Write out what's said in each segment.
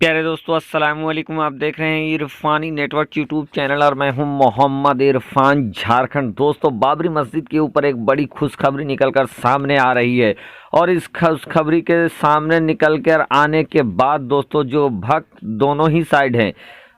प्यारे दोस्तों, अस्सलाम वालेकुम। आप देख रहे हैं इरफानी नेटवर्क यूट्यूब चैनल और मैं हूं मोहम्मद इरफान, झारखंड। दोस्तों, बाबरी मस्जिद के ऊपर एक बड़ी खुशखबरी निकलकर सामने आ रही है और इस खुशखबरी के सामने निकल कर आने के बाद दोस्तों, जो भक्त दोनों ही साइड हैं,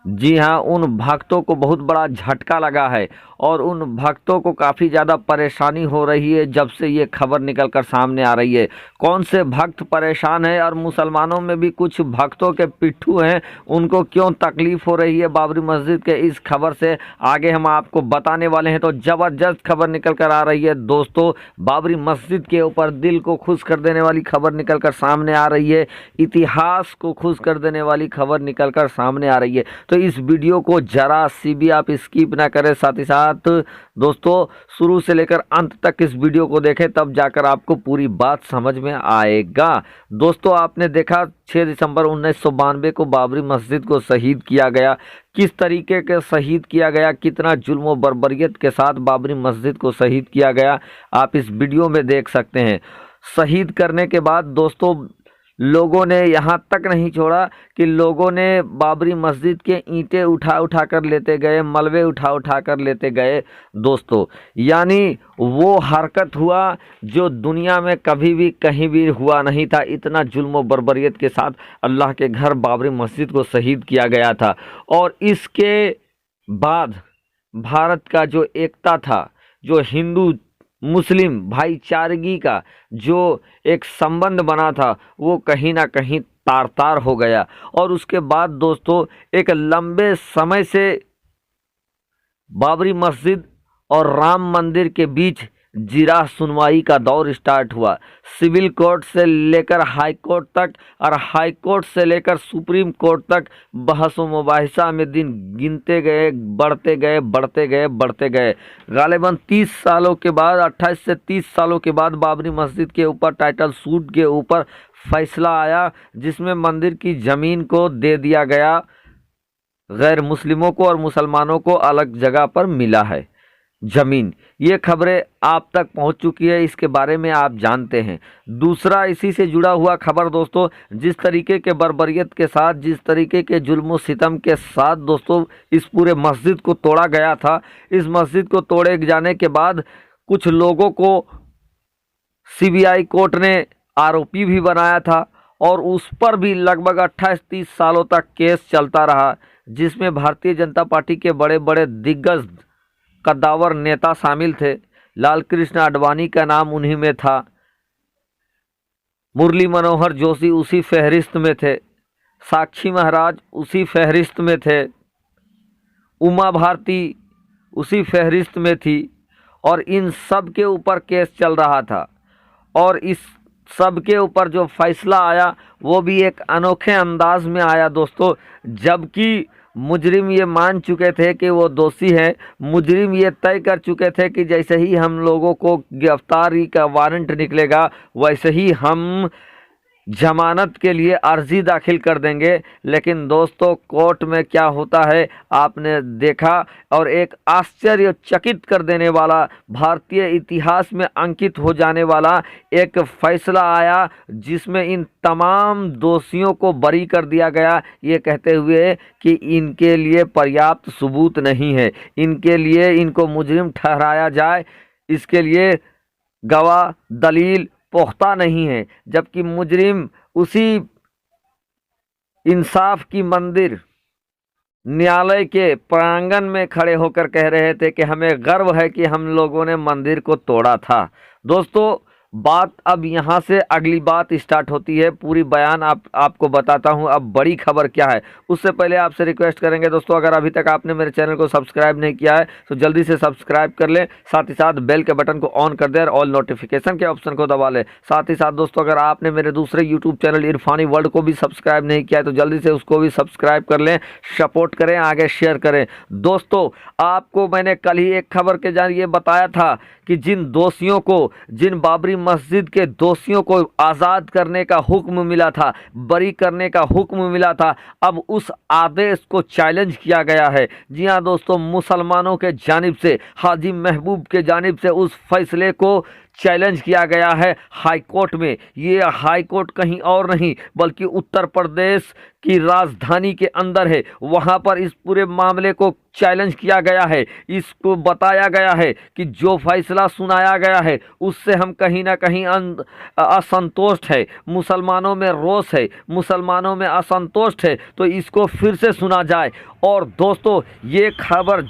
जी हाँ, उन भक्तों को बहुत बड़ा झटका लगा है और उन भक्तों को काफ़ी ज़्यादा परेशानी हो रही है जब से ये खबर निकलकर सामने आ रही है। कौन से भक्त परेशान हैं और मुसलमानों में भी कुछ भक्तों के पिट्ठू हैं, उनको क्यों तकलीफ़ हो रही है बाबरी मस्जिद के इस खबर से, आगे हम आपको बताने वाले हैं। तो ज़बरदस्त खबर निकल कर आ रही है दोस्तों, बाबरी मस्जिद के ऊपर दिल को खुश कर देने वाली खबर निकल कर सामने आ रही है, इतिहास को खुश कर देने वाली खबर निकल कर सामने आ रही है। तो इस वीडियो को जरा सी भी आप स्किप ना करें, साथ ही साथ दोस्तों शुरू से लेकर अंत तक इस वीडियो को देखें, तब जाकर आपको पूरी बात समझ में आएगा। दोस्तों, आपने देखा 6 दिसंबर 1992 को बाबरी मस्जिद को शहीद किया गया। किस तरीके के शहीद किया गया, कितना जुल्म और बर्बरियत के साथ बाबरी मस्जिद को शहीद किया गया, आप इस वीडियो में देख सकते हैं। शहीद करने के बाद दोस्तों, लोगों ने यहाँ तक नहीं छोड़ा कि लोगों ने बाबरी मस्जिद के ईंटें उठा उठा कर लेते गए, मलबे उठा उठा कर लेते गए दोस्तों। यानी वो हरकत हुआ जो दुनिया में कभी भी कहीं भी हुआ नहीं था। इतना जुल्म और बर्बरियत के साथ अल्लाह के घर बाबरी मस्जिद को शहीद किया गया था। और इसके बाद भारत का जो एकता था, जो हिंदू मुस्लिम भाईचारगी का जो एक संबंध बना था, वो कहीं ना कहीं तार तार हो गया। और उसके बाद दोस्तों, एक लंबे समय से बाबरी मस्जिद और राम मंदिर के बीच जिरह सुनवाई का दौर स्टार्ट हुआ। सिविल कोर्ट से लेकर हाई कोर्ट तक और हाई कोर्ट से लेकर सुप्रीम कोर्ट तक बहस व मुबाहिसा में दिन गिनते गए, बढ़ते गए, बढ़ते गए, बढ़ते गए। गालिबन 30 सालों के बाद, 28 से 30 सालों के बाद बाबरी मस्जिद के ऊपर टाइटल सूट के ऊपर फैसला आया, जिसमें मंदिर की ज़मीन को दे दिया गया, गैर मुस्लिमों को और मुसलमानों को अलग जगह पर मिला है ज़मीन। ये खबरें आप तक पहुंच चुकी है, इसके बारे में आप जानते हैं। दूसरा इसी से जुड़ा हुआ खबर दोस्तों, जिस तरीके के बर्बरियत के साथ, जिस तरीके के जुल्म सितम के साथ दोस्तों इस पूरे मस्जिद को तोड़ा गया था, इस मस्जिद को तोड़े जाने के बाद कुछ लोगों को सीबीआई कोर्ट ने आरोपी भी बनाया था और उस पर भी लगभग 28-30 सालों तक केस चलता रहा, जिसमें भारतीय जनता पार्टी के बड़े बड़े दिग्गज कद्दावर नेता शामिल थे। लाल कृष्ण आडवाणी का नाम उन्हीं में था, मुरली मनोहर जोशी उसी फहरिस्त में थे, साक्षी महाराज उसी फहरिस्त में थे, उमा भारती उसी फहरिस्त में थी और इन सब के ऊपर केस चल रहा था। और इस सब के ऊपर जो फैसला आया वो भी एक अनोखे अंदाज में आया दोस्तों, जबकि मुजरिम ये मान चुके थे कि वो दोषी हैं। मुजरिम ये तय कर चुके थे कि जैसे ही हम लोगों को गिरफ्तारी का वारंट निकलेगा, वैसे ही हम जमानत के लिए अर्जी दाखिल कर देंगे। लेकिन दोस्तों, कोर्ट में क्या होता है आपने देखा, और एक आश्चर्यचकित कर देने वाला, भारतीय इतिहास में अंकित हो जाने वाला एक फैसला आया, जिसमें इन तमाम दोषियों को बरी कर दिया गया, ये कहते हुए कि इनके लिए पर्याप्त सबूत नहीं है, इनके लिए इनको मुजरिम ठहराया जाए, इसके लिए गवाह दलील पुख्ता नहीं है। जबकि मुजरिम उसी इंसाफ की मंदिर न्यायालय के प्रांगण में खड़े होकर कह रहे थे कि हमें गर्व है कि हम लोगों ने मंदिर को तोड़ा था। दोस्तों, बात अब यहाँ से अगली बात स्टार्ट होती है, पूरी बयान आपको बताता हूँ अब बड़ी खबर क्या है। उससे पहले आपसे रिक्वेस्ट करेंगे दोस्तों, अगर अभी तक आपने मेरे चैनल को सब्सक्राइब नहीं किया है तो जल्दी से सब्सक्राइब कर लें, साथ ही साथ बेल के बटन को ऑन कर दें और ऑल नोटिफिकेशन के ऑप्शन को दबा लें। साथ ही साथ दोस्तों, अगर आपने मेरे दूसरे यूट्यूब चैनल इरफानी वर्ल्ड को भी सब्सक्राइब नहीं किया है तो जल्दी से उसको भी सब्सक्राइब कर लें, सपोर्ट करें, आगे शेयर करें। दोस्तों, आपको मैंने कल ही एक खबर के जरिए बताया था कि जिन दोषियों को, जिन बाबरी मस्जिद के दोषियों को आज़ाद करने का हुक्म मिला था, बरी करने का हुक्म मिला था, अब उस आदेश को चैलेंज किया गया है। जी हाँ दोस्तों, मुसलमानों के जानिब से, हाजी महबूब के जानिब से उस फैसले को चैलेंज किया गया है हाई कोर्ट में। ये हाई कोर्ट कहीं और नहीं बल्कि उत्तर प्रदेश की राजधानी के अंदर है। वहां पर इस पूरे मामले को चैलेंज किया गया है। इसको बताया गया है कि जो फैसला सुनाया गया है उससे हम कहीं ना कहीं असंतुष्ट है, मुसलमानों में रोष है, मुसलमानों में असंतोष है, तो इसको फिर से सुना जाए। और दोस्तों ये खबर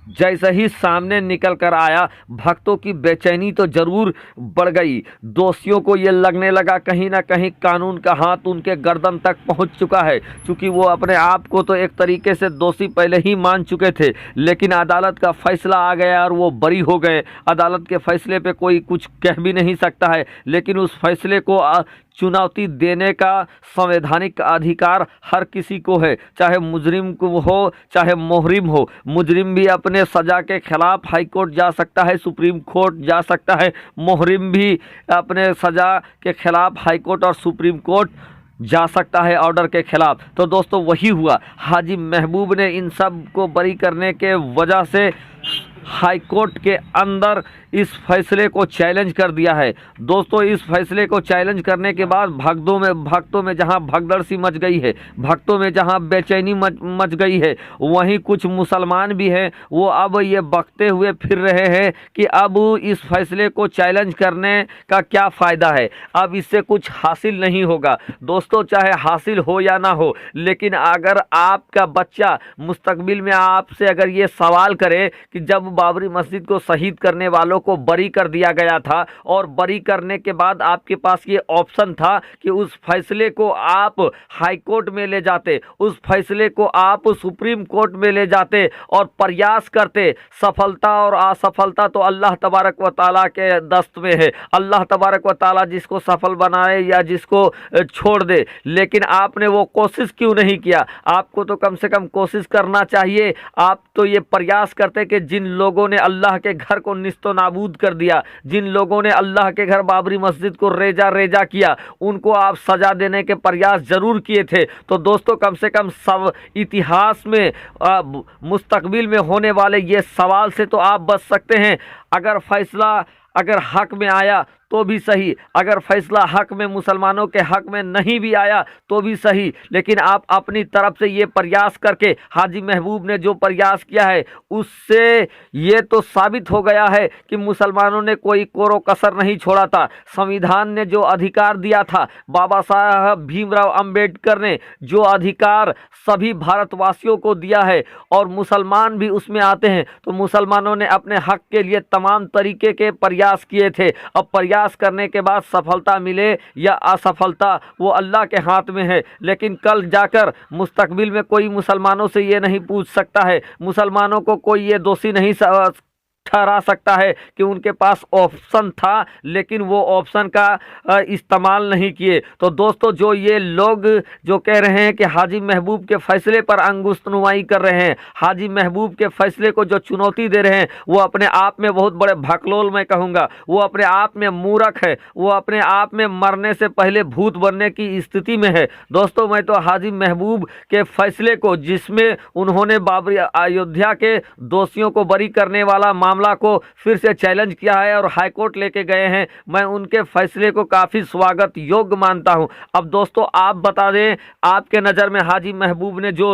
जैसे ही सामने निकल कर आया, भक्तों की बेचैनी तो जरूर बढ़ गई। दोषियों को ये लगने लगा कहीं ना कहीं कानून का हाथ उनके गर्दन तक पहुंच चुका है, क्योंकि वो अपने आप को तो एक तरीके से दोषी पहले ही मान चुके थे, लेकिन अदालत का फैसला आ गया और वो बरी हो गए। अदालत के फैसले पे कोई कुछ कह भी नहीं सकता है, लेकिन उस फैसले को चुनौती देने का संवैधानिक अधिकार हर किसी को है, चाहे मुजरिम को हो चाहे मुहरिम हो। मुजरिम भी अपने सज़ा के खिलाफ हाई कोर्ट जा सकता है, सुप्रीम कोर्ट जा सकता है, मुहरिम भी अपने सज़ा के खिलाफ हाई कोर्ट और सुप्रीम कोर्ट जा सकता है ऑर्डर के खिलाफ। तो दोस्तों वही हुआ, हाजी महबूब ने इन सब को बरी करने के वजह से हाई कोर्ट के अंदर इस फैसले को चैलेंज कर दिया है। दोस्तों इस फैसले को चैलेंज करने के बाद भक्तों में जहां भगदड़ सी मच गई है, भक्तों में जहां बेचैनी मच गई है, वहीं कुछ मुसलमान भी हैं, वो अब ये बकते हुए फिर रहे हैं कि अब इस फैसले को चैलेंज करने का क्या फ़ायदा है, अब इससे कुछ हासिल नहीं होगा। दोस्तों चाहे हासिल हो या ना हो, लेकिन अगर आपका बच्चा मुस्तकबिल में आपसे अगर ये सवाल करे कि जब बाबरी मस्जिद को शहीद करने वालों को बरी कर दिया गया था और बरी करने के बाद आपके पास ये ऑप्शन था कि उस फैसले को आप हाई कोर्ट में ले जाते, उस फैसले को आप सुप्रीम कोर्ट में ले जाते और प्रयास करते, सफलता और असफलता तो अल्लाह तबारक व ताला के दस्त में है। अल्लाह तबारक व ताला जिसको सफल बनाए या जिसको छोड़ दे, लेकिन आपने वो कोशिश क्यों नहीं किया? आपको तो कम से कम कोशिश करना चाहिए। आप तो ये प्रयास करते कि जिन लोगों ने अल्लाह के घर को निस्तो नाबूद कर दिया, जिन लोगों ने अल्लाह के घर बाबरी मस्जिद को रेजा रेजा किया, उनको आप सजा देने के प्रयास जरूर किए थे। तो दोस्तों कम से कम सब इतिहास में मुस्तकबिल में होने वाले ये सवाल से तो आप बच सकते हैं। अगर फैसला अगर हक में आया तो भी सही, अगर फैसला हक में मुसलमानों के हक में नहीं भी आया तो भी सही, लेकिन आप अपनी तरफ से ये प्रयास करके, हाजी महबूब ने जो प्रयास किया है उससे ये तो साबित हो गया है कि मुसलमानों ने कोई कोरो कसर नहीं छोड़ा था। संविधान ने जो अधिकार दिया था, बाबा साहब भीमराव अंबेडकर ने जो अधिकार सभी भारतवासियों को दिया है और मुसलमान भी उसमें आते हैं, तो मुसलमानों ने अपने हक के लिए तमाम तरीके के प्रयास किए थे। अब प्रयास करने के बाद सफलता मिले या असफलता वो अल्लाह के हाथ में है, लेकिन कल जाकर मुस्तकबिल में कोई मुसलमानों से ये नहीं पूछ सकता है, मुसलमानों को कोई ये दोषी नहीं ठहरा सकता है कि उनके पास ऑप्शन था लेकिन वो ऑप्शन का इस्तेमाल नहीं किए। तो दोस्तों जो ये लोग जो कह रहे हैं कि हाजी महबूब के फैसले पर अंगुष्ठनुमाई कर रहे हैं, हाजी महबूब के फैसले को जो चुनौती दे रहे हैं, वो अपने आप में बहुत बड़े भकलोल मैं कहूँगा, वो अपने आप में मूर्ख है, वो अपने आप में मरने से पहले भूत बनने की स्थिति में है। दोस्तों मैं तो हाजी महबूब के फैसले को, जिसमें उन्होंने बाबरी अयोध्या के दोषियों को बरी करने वाला मामला को फिर से चैलेंज किया है और हाई कोर्ट लेके गए हैं, मैं उनके फैसले को काफ़ी स्वागत योग्य मानता हूं। अब दोस्तों आप बता दें, आपके नज़र में हाजी महबूब ने जो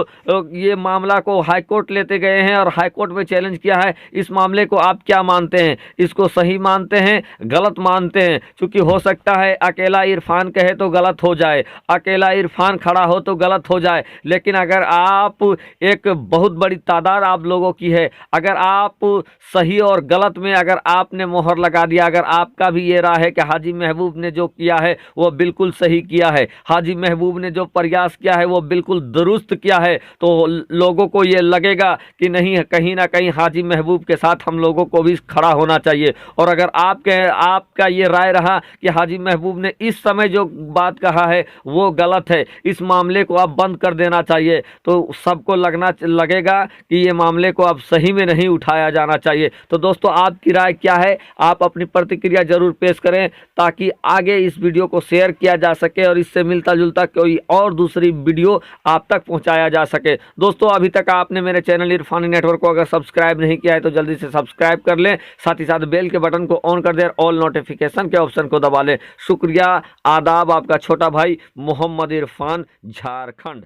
ये मामला को हाई कोर्ट लेते गए हैं और हाई कोर्ट में चैलेंज किया है, इस मामले को आप क्या मानते हैं? इसको सही मानते हैं, गलत मानते हैं? क्योंकि हो सकता है अकेला इरफान कहे तो गलत हो जाए, अकेला इरफान खड़ा हो तो गलत हो जाए, लेकिन अगर आप एक बहुत बड़ी तादाद आप लोगों की है, अगर आप सही और गलत में अगर आपने मोहर लगा दिया, अगर आपका भी ये राय है कि हाजी महबूब ने जो किया है वो बिल्कुल सही किया है, हाजी महबूब ने जो प्रयास किया है वो बिल्कुल दुरुस्त किया है, तो लोगों को ये लगेगा कि नहीं, कहीं ना कहीं हाजी महबूब के साथ हम लोगों को भी खड़ा होना चाहिए। और अगर आपका ये राय रहा कि हाजी महबूब ने इस समय जो बात कहा है वो गलत है, इस मामले को अब बंद कर देना चाहिए, तो सबको लगेगा कि ये मामले को अब सही में नहीं उठाया जाना चाहिए। तो दोस्तों आपकी राय क्या है, आप अपनी प्रतिक्रिया जरूर पेश करें ताकि आगे इस वीडियो को शेयर किया जा सके और इससे मिलता जुलता कोई और दूसरी वीडियो आप तक पहुंचाया जा सके। दोस्तों अभी तक आपने मेरे चैनल इरफानी नेटवर्क को अगर सब्सक्राइब नहीं किया है तो जल्दी से सब्सक्राइब कर लें, साथ ही साथ बेल के बटन को ऑन कर दें, ऑल नोटिफिकेशन के ऑप्शन को दबा लें। शुक्रिया, आदाब, आपका छोटा भाई मोहम्मद इरफान, झारखंड।